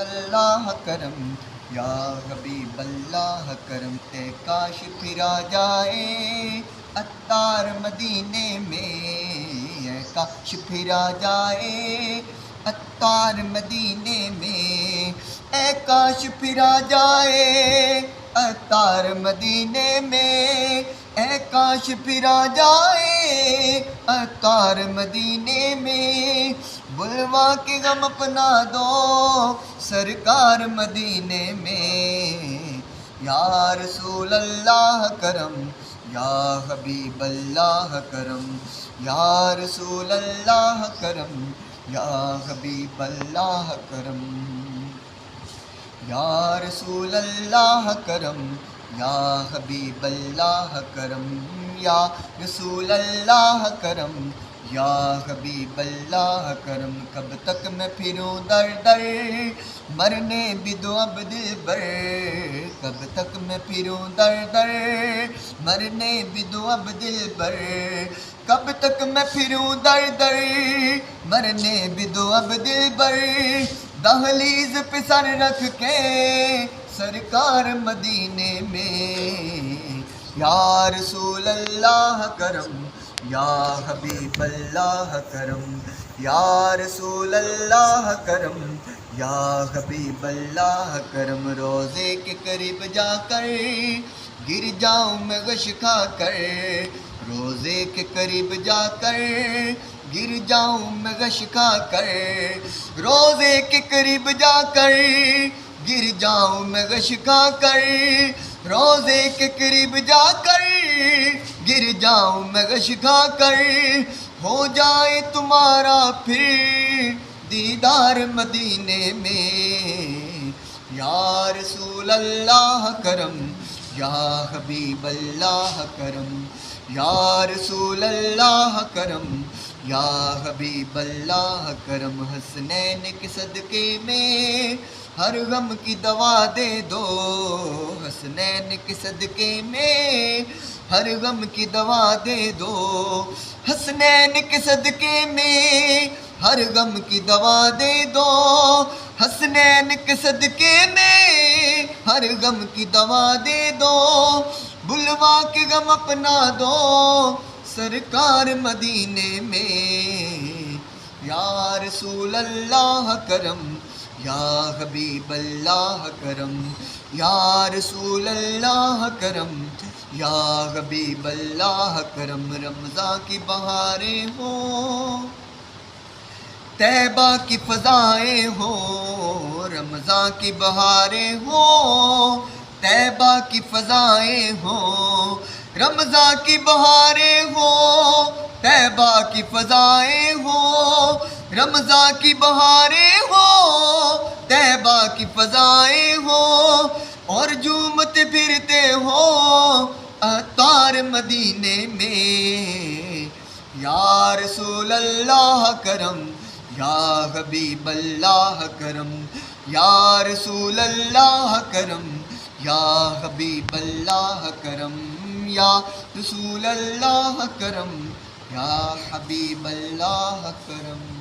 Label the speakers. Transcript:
Speaker 1: اللہ کرم یا حبیب اللہ کرم تے کاش پھرا جائے عطار مدینے میں، اے کاش پھرا جائے عطار مدینے میں، اے کاش پھرا جائے عطار مدینے میں، اے کاش پھرا جائے عطار مدینے میں، بلوا کے غم اپنا دو سرکار مدینے میں، یا رسول اللہ کرم یا حبیب اللہ کرم، یا رسول اللہ کرم یا حبیب اللہ کرم، یا رسول اللہ کرم یا حبیب اللہ کرم، یا رسول اللہ کرم یا حبیب اللہ کرم، کب تک میں پھروں در در مرنے بھی دو اب دل بر، کب تک میں پھروں در در مرنے بھی دو اب دل بر، کب تک میں پھروں در در مرنے بھی دو اب دل بر، دہلیز پہ سر رکھ کے سرکار مدینے میں، یا رسول اللہ کرم یا حبیب اللہ کرم، یا رسول اللہ کرم یا حبیب اللہ کرم، روزے کے قریب جا کر گر جاؤں میں غش کھا کر، روزے کے قریب جا کر گر جاؤں میں غش کھا کر، روزے کے قریب جا کر گر جاؤں میں غش کھا کر، روزے کے قریب جا کر گر جاؤں میں غش کھا کر، ہو جائے تمہارا پھر دیدار مدینے میں، یا رسول اللہ کرم یا حبیب اللہ کرم، یا رسول اللہ کرم یا حبیب اللہ کرم، حسنین کے صدقے میں ہر غم کی دوا دے دو، حسنین کے صدقے میں ہر غم کی دوا دے دو، حسنین کے صدقے میں ہر غم کی دوا دے دو، حسنین کے صدقے میں ہر غم کی دوا دے دو، بلوا کے غم اپنا دو سرکار مدینے میں، یا رسول اللہ کرم یا حبیب اللہ کرم، یا رسول اللہ کرم یا حبیب اللہ کرم، رمضان کی بہاریں ہوں طیبہ کی فضائیں ہوں، رمضان کی بہاریں ہوں طیبہ کی فضائیں ہوں، رمضان کی بہاریں ہوں طیبہ کی فضائیں ہوں، رمضان کی بہاریں ہوں طیبہ کی فضائیں ہوں، اور جھومتے پھرتے ہوں عطار مدینے میں، یا رسول اللہ کرم یا حبیب اللہ کرم، یا رسول اللہ کرم یا حبیب اللہ کرم، یا رسول اللہ کرم یا حبیب اللہ کرم۔